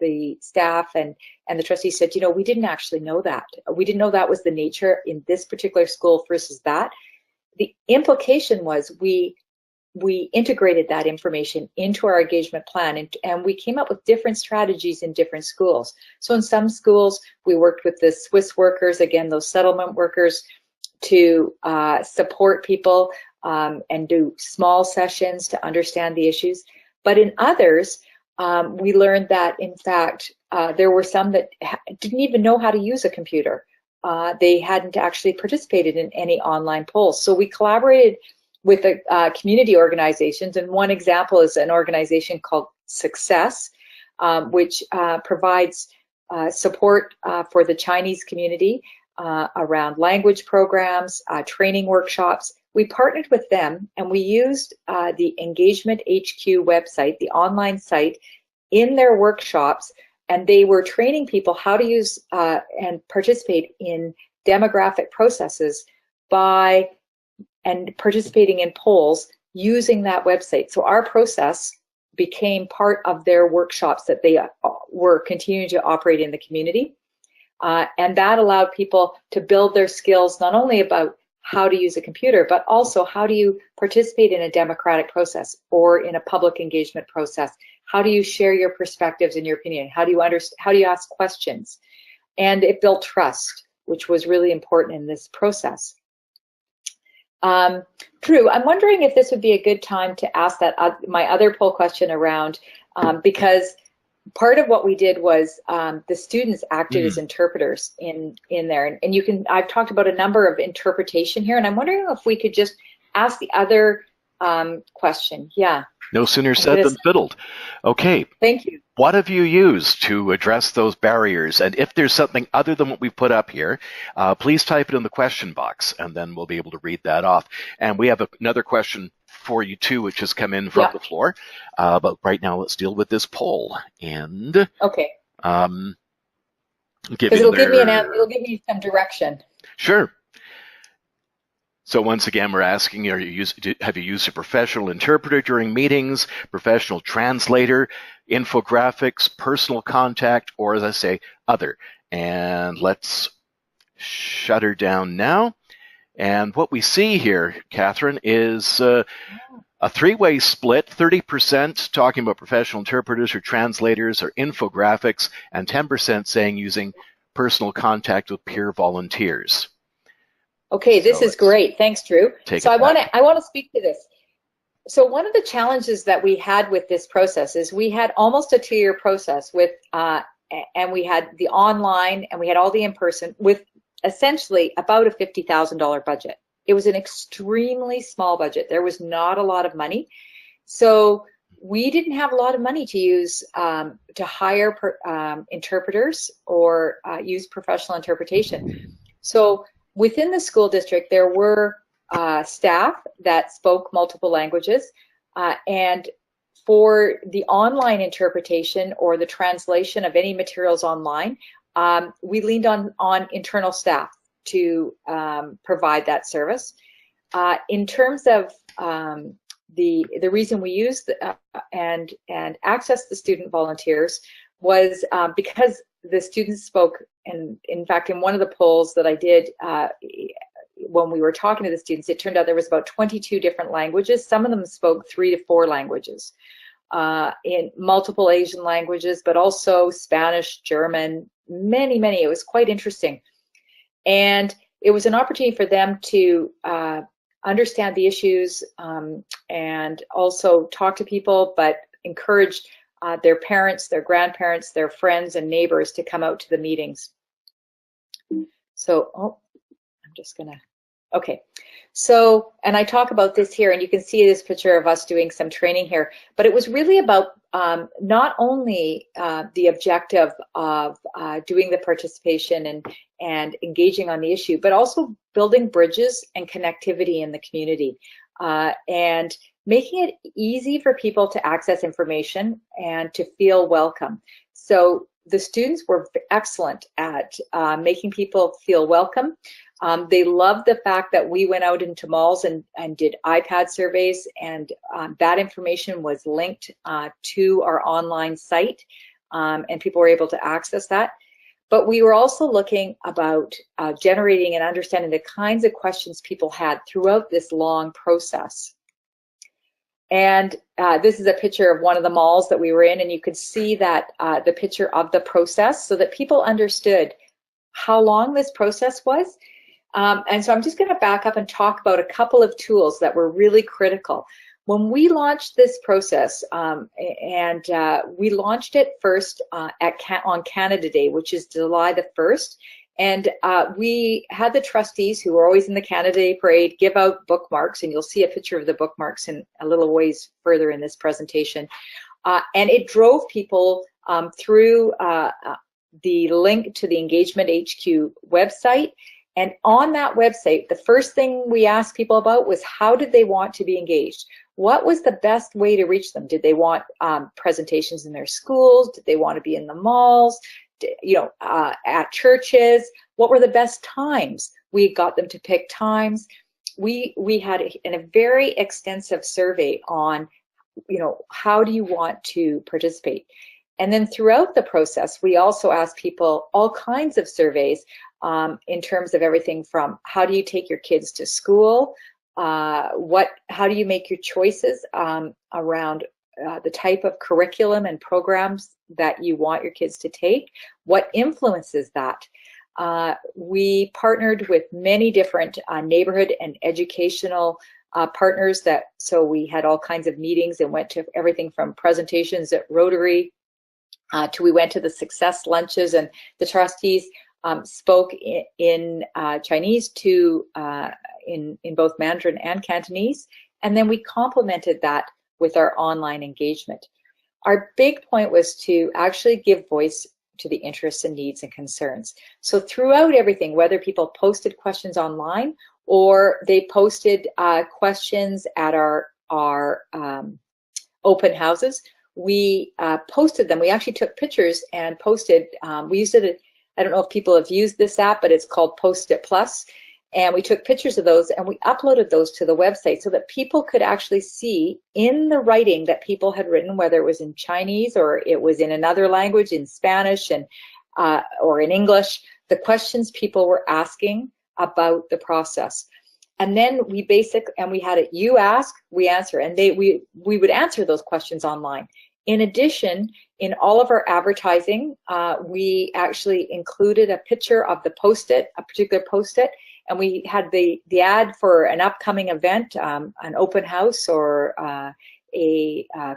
the staff and the trustees said, we didn't actually know that. We didn't know that was the nature in this particular school versus that. The implication was we integrated that information into our engagement plan, and we came up with different strategies in different schools. So in some schools, we worked with the Swiss workers, again, those settlement workers, to support people and do small sessions to understand the issues. But in others, we learned that, in fact, there were some that didn't even know how to use a computer. They hadn't actually participated in any online polls. So we collaborated with the community organizations, and one example is an organization called Success, which provides support for the Chinese community around language programs, training workshops. We partnered with them, and we used the Engagement HQ website, the online site, in their workshops, and they were training people how to use and participate in demographic processes and participating in polls using that website. So our process became part of their workshops that they were continuing to operate in the community. And that allowed people to build their skills, not only about how to use a computer, but also how do you participate in a democratic process or in a public engagement process? How do you share your perspectives and your opinion? How do you ask questions? And it built trust, which was really important in this process. Drew, I'm wondering if this would be a good time to ask that my other poll question around, because part of what we did was the students acted as interpreters in there, and I've talked about a number of interpretation here, and I'm wondering if we could just ask the other question. Yeah. No sooner said than fiddled. Okay. Thank you. What have you used to address those barriers? And if there's something other than what we put up here, please type it in the question box, and then we'll be able to read that off. And we have another question for you too, which has come in from the floor. But right now, let's deal with this poll. And okay, because it'll give me some direction. Sure. So once again, we're asking, have you used a professional interpreter during meetings, professional translator, infographics, personal contact, or as I say, other? And let's shut her down now. And what we see here, Catherine, is a three-way split, 30% talking about professional interpreters or translators or infographics, and 10% saying using personal contact with peer volunteers. Okay, this is great. Thanks, Drew. So I want to speak to this. So one of the challenges that we had with this process is we had almost a 2-year process with, and we had the online and we had all the in-person with essentially about a $50,000 budget. It was an extremely small budget. There was not a lot of money. So we didn't have a lot of money to use to hire interpreters or use professional interpretation. So within the school district, there were staff that spoke multiple languages, and for the online interpretation or the translation of any materials online, we leaned on internal staff to provide that service. In terms of the reason we used and accessed the student volunteers was because the students spoke, and in fact, in one of the polls that I did when we were talking to the students, it turned out there was about 22 different languages. Some of them spoke 3 to 4 languages, in multiple Asian languages, but also Spanish, German, many. It was quite interesting. And it was an opportunity for them to understand the issues and also talk to people, but encourage their parents, their grandparents, their friends and neighbors to come out to the meetings. So, I'm just gonna, okay. So, and I talk about this here, and you can see this picture of us doing some training here, but it was really about not only the objective of doing the participation and engaging on the issue, but also building bridges and connectivity in the community and making it easy for people to access information and to feel welcome. So the students were excellent at making people feel welcome. They loved the fact that we went out into malls and did iPad surveys, and that information was linked to our online site, and people were able to access that. But we were also looking about generating and understanding the kinds of questions people had throughout this long process. And this is a picture of one of the malls that we were in, and you could see that the picture of the process so that people understood how long this process was. And so I'm just going to back up and talk about a couple of tools that were really critical. When we launched this process, we launched it first on Canada Day, which is July the 1st, and we had the trustees who were always in the Canada Day parade give out bookmarks, and you'll see a picture of the bookmarks in a little ways further in this presentation. And it drove people through the link to the Engagement HQ website. And on that website, the first thing we asked people about was how did they want to be engaged? What was the best way to reach them? Did they want presentations in their schools? Did they want to be in the malls? At churches? What were the best times? We got them to pick times. We had a very extensive survey on, how do you want to participate? And then throughout the process, we also asked people all kinds of surveys in terms of everything from how do you take your kids to school, how do you make your choices around the type of curriculum and programs that you want your kids to take, what influences that. We partnered with many different neighborhood and educational partners so we had all kinds of meetings and went to everything from presentations at Rotary to we went to the success lunches, and the trustees spoke in Chinese to in both Mandarin and Cantonese, And then we complemented that with our online engagement. Our big point was to actually give voice to the interests and needs and concerns. So throughout everything, whether people posted questions online or they posted questions at our open houses, we posted them. We actually took pictures and posted. We used it. I don't know if people have used this app, but it's called Post-it Plus. And we took pictures of those and we uploaded those to the website so that people could actually see in the writing that people had written, whether it was in Chinese or it was in another language, in Spanish and or in English, the questions people were asking about the process. And then we had it, you ask, we answer, and we would answer those questions online. In addition, in all of our advertising, we actually included a picture of the Post-it, a particular Post-it, and we had the ad for an upcoming event, an open house or a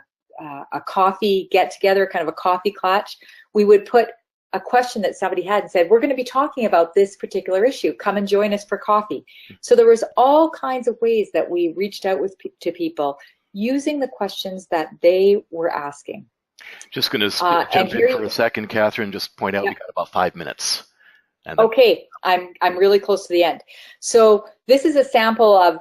coffee get-together, kind of a coffee clutch. We would put a question that somebody had and said, we're going to be talking about this particular issue. Come and join us for coffee. So there was all kinds of ways that we reached out to people using the questions that they were asking. Just going to jump in for a second, Catherine, just point out we got about 5 minutes. Okay, I'm really close to the end. So this is a sample of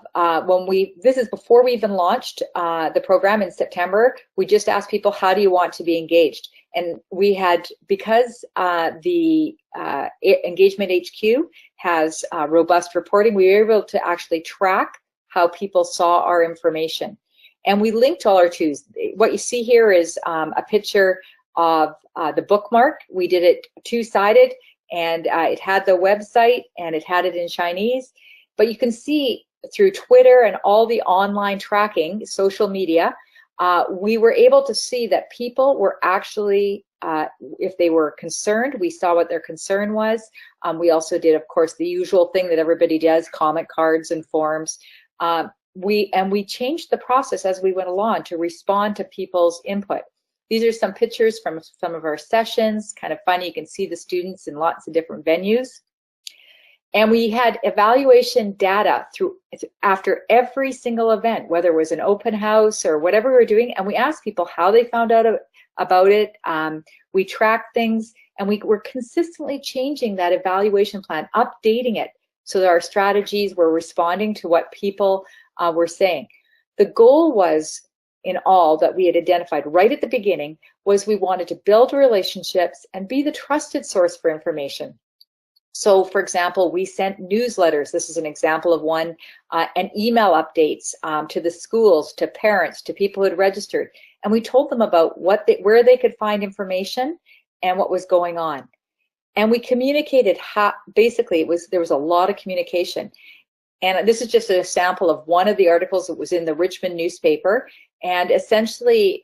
this is before we even launched the program in September. We just asked people, how do you want to be engaged? And we had, because the Engagement HQ has robust reporting, we were able to actually track how people saw our information. And we linked all our twos. What you see here is a picture of the bookmark. We did it two-sided, and it had the website and it had it in Chinese. But you can see through Twitter and all the online tracking, social media, we were able to see that people were actually, if they were concerned, we saw what their concern was. We also did, of course, the usual thing that everybody does, comment cards and forms. We changed the process as we went along to respond to people's input. These are some pictures from some of our sessions, kind of funny. You can see the students in lots of different venues. And we had evaluation data after every single event, whether it was an open house or whatever we were doing, and we asked people how they found out about it. We tracked things, and we were consistently changing that evaluation plan, updating it so that our strategies were responding to what people were saying. The goal was, in all that we had identified right at the beginning, was we wanted to build relationships and be the trusted source for information. So, for example, we sent newsletters. This is an example of one, and email updates to the schools, to parents, to people who had registered. And we told them about where they could find information and what was going on. And we communicated how, basically, there was a lot of communication. And this is just a sample of one of the articles that was in the Richmond newspaper. And essentially,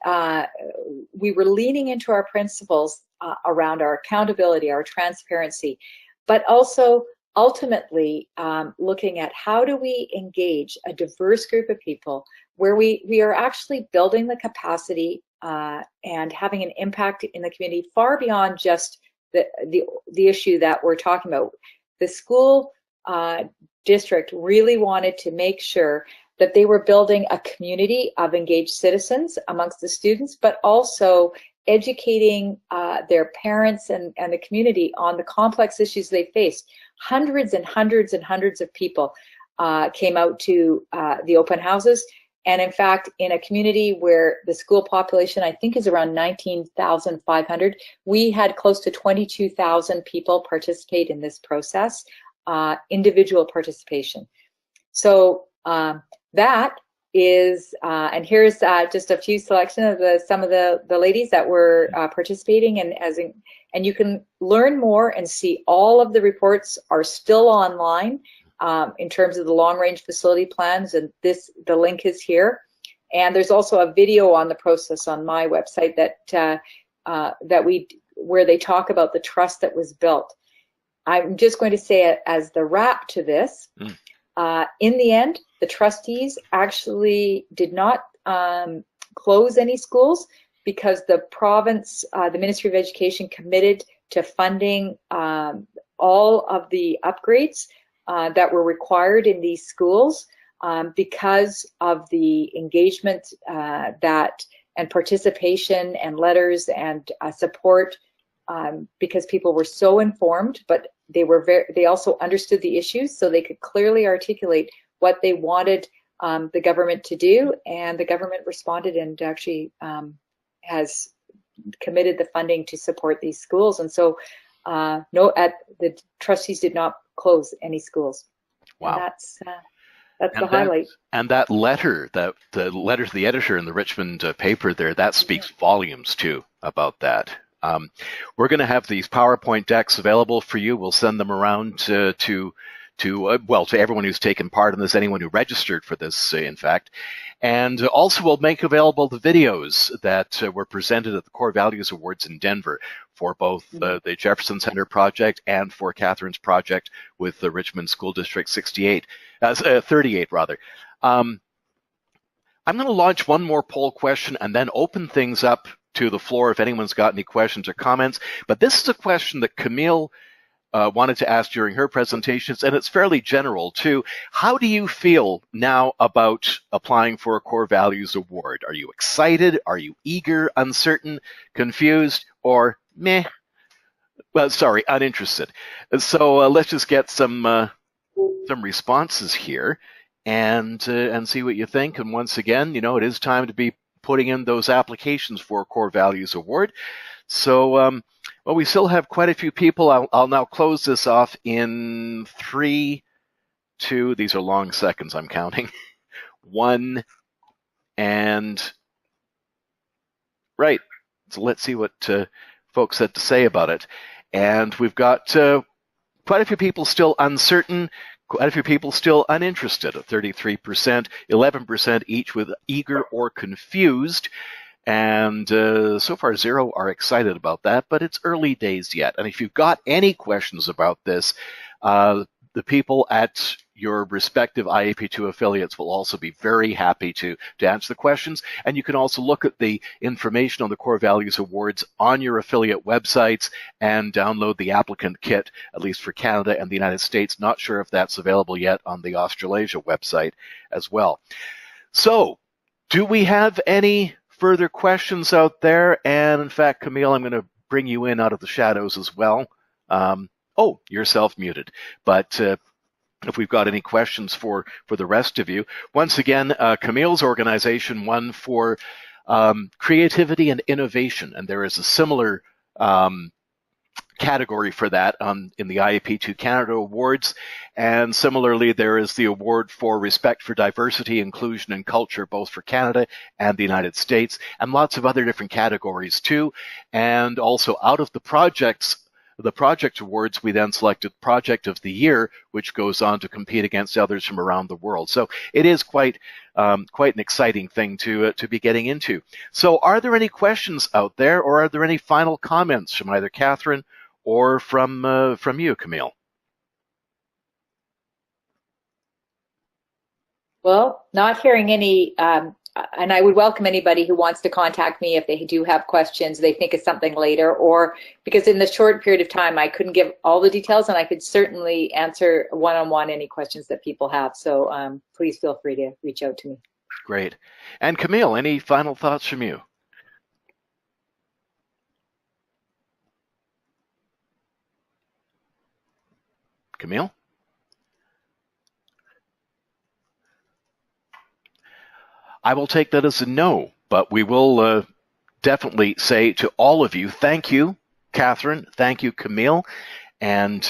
we were leaning into our principles around our accountability, our transparency, but also ultimately looking at how do we engage a diverse group of people where we are actually building the capacity and having an impact in the community far beyond just the issue that we're talking about. The school district really wanted to make sure that they were building a community of engaged citizens amongst the students, but also educating their parents and the community on the complex issues they faced. Hundreds and hundreds and hundreds of people came out to the open houses. And in fact, in a community where the school population, I think, is around 19,500, we had close to 22,000 people participate in this process, individual participation. So that is, and here's just a few selection of some of the ladies that were participating, and you can learn more and see all of the reports are still online in terms of the long range facility plans, and the link is here. And there's also a video on the process on my website where they talk about the trust that was built. I'm just going to say it as the wrap to this. In the end, the trustees actually did not close any schools because the province, the Ministry of Education, committed to funding all of the upgrades that were required in these schools. because of the engagement and participation and letters and support, because people were so informed, but they also understood the issues, so they could clearly articulate what they wanted the government to do, and the government responded and actually has committed the funding to support these schools. And so the trustees did not close any schools. Wow. And that's the highlight. And that letter, the letter to the editor in the Richmond paper there, that speaks volumes too about that. We're going to have these PowerPoint decks available for you. We'll send them around to everyone who's taken part in this, anyone who registered for this, in fact. And also we'll make available the videos that were presented at the Core Values Awards in Denver for both the Jefferson Center project and for Catherine's project with the Richmond School District 38 rather. I'm going to launch one more poll question and then open things up to the floor if anyone's got any questions or comments. But this is a question that Camille wanted to ask during her presentations, and it's fairly general too. How do you feel now about applying for a Core Values Award? Are you excited? Are you eager, uncertain, confused, or meh? Well, sorry, uninterested. So let's just get some responses here and see what you think. And once again, it is time to be putting in those applications for a Core Values Award. So, we still have quite a few people. I'll now close this off in 3, 2, these are long seconds I'm counting, 1, and right. So let's see what folks had to say about it. And we've got quite a few people still uncertain, quite a few people still uninterested at 33%, 11% each with eager or confused. And so far, 0 are excited about that, but it's early days yet. And if you've got any questions about this, the people at your respective IAP2 affiliates will also be very happy to answer the questions. And you can also look at the information on the Core Values Awards on your affiliate websites and download the applicant kit, at least for Canada and the United States. Not sure if that's available yet on the Australasia website as well. So, do we have any further questions out there? And in fact, Camille, I'm going to bring you in out of the shadows as well. You're self-muted. But if we've got any questions for the rest of you, once again, Camille's organization won for creativity and innovation, and there is a similar category for that in the IAP2 Canada Awards. And similarly, there is the award for respect for diversity, inclusion, and culture, both for Canada and the United States, and lots of other different categories too. And also out of the project awards, we then selected Project of the Year, which goes on to compete against others from around the world. So it is quite an exciting thing to be getting into. So are there any questions out there, or are there any final comments from either Catherine or from you, Camille? Well, not hearing any, and I would welcome anybody who wants to contact me if they do have questions, they think of something later, or because in the short period of time I couldn't give all the details, and I could certainly answer one-on-one any questions that people have. So please feel free to reach out to me. Great. And Camille, any final thoughts from you? Camille? I will take that as a no, but we will definitely say to all of you, thank you, Catherine, thank you, Camille, and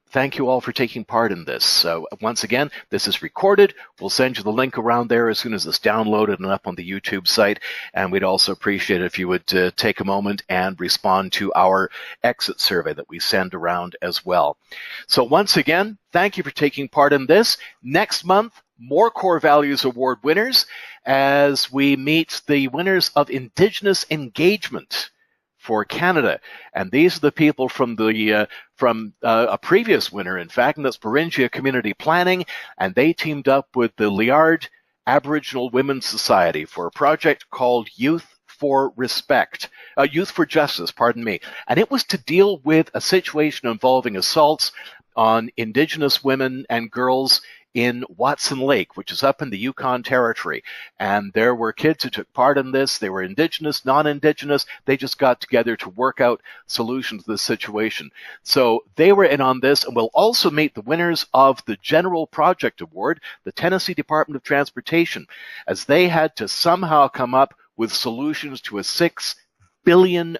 thank you all for taking part in this. So once again, this is recorded. We'll send you the link around there as soon as it's downloaded and up on the YouTube site. And we'd also appreciate it if you would take a moment and respond to our exit survey that we send around as well. So once again, thank you for taking part in this. Next month, more Core Values Award winners as we meet the winners of Indigenous Engagement for Canada. And these are the people from a previous winner, in fact, and that's Beringia Community Planning, and they teamed up with the Liard Aboriginal Women's Society for a project called Youth for Justice, pardon me. And it was to deal with a situation involving assaults on Indigenous women and girls in Watson Lake, which is up in the Yukon Territory. And there were kids who took part in this. They were Indigenous, non-Indigenous. They just got together to work out solutions to this situation. So they were in on this, and we'll also meet the winners of the General Project Award, the Tennessee Department of Transportation, as they had to somehow come up with solutions to a $6 billion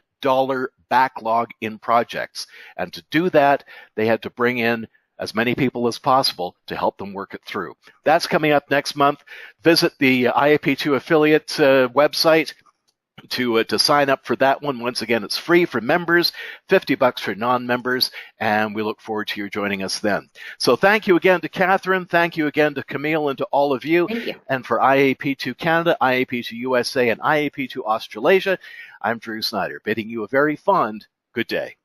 backlog in projects. And to do that, they had to bring in as many people as possible to help them work it through. That's coming up next month. Visit the IAP2 affiliate website to sign up for that one. Once again, it's free for members, $50 for non-members, and we look forward to you joining us then. So thank you again to Catherine, thank you again to Camille, and to all of you. Thank you. And for IAP2 Canada, IAP2 USA, and IAP2 Australasia, I'm Drew Snyder, bidding you a very fond good day.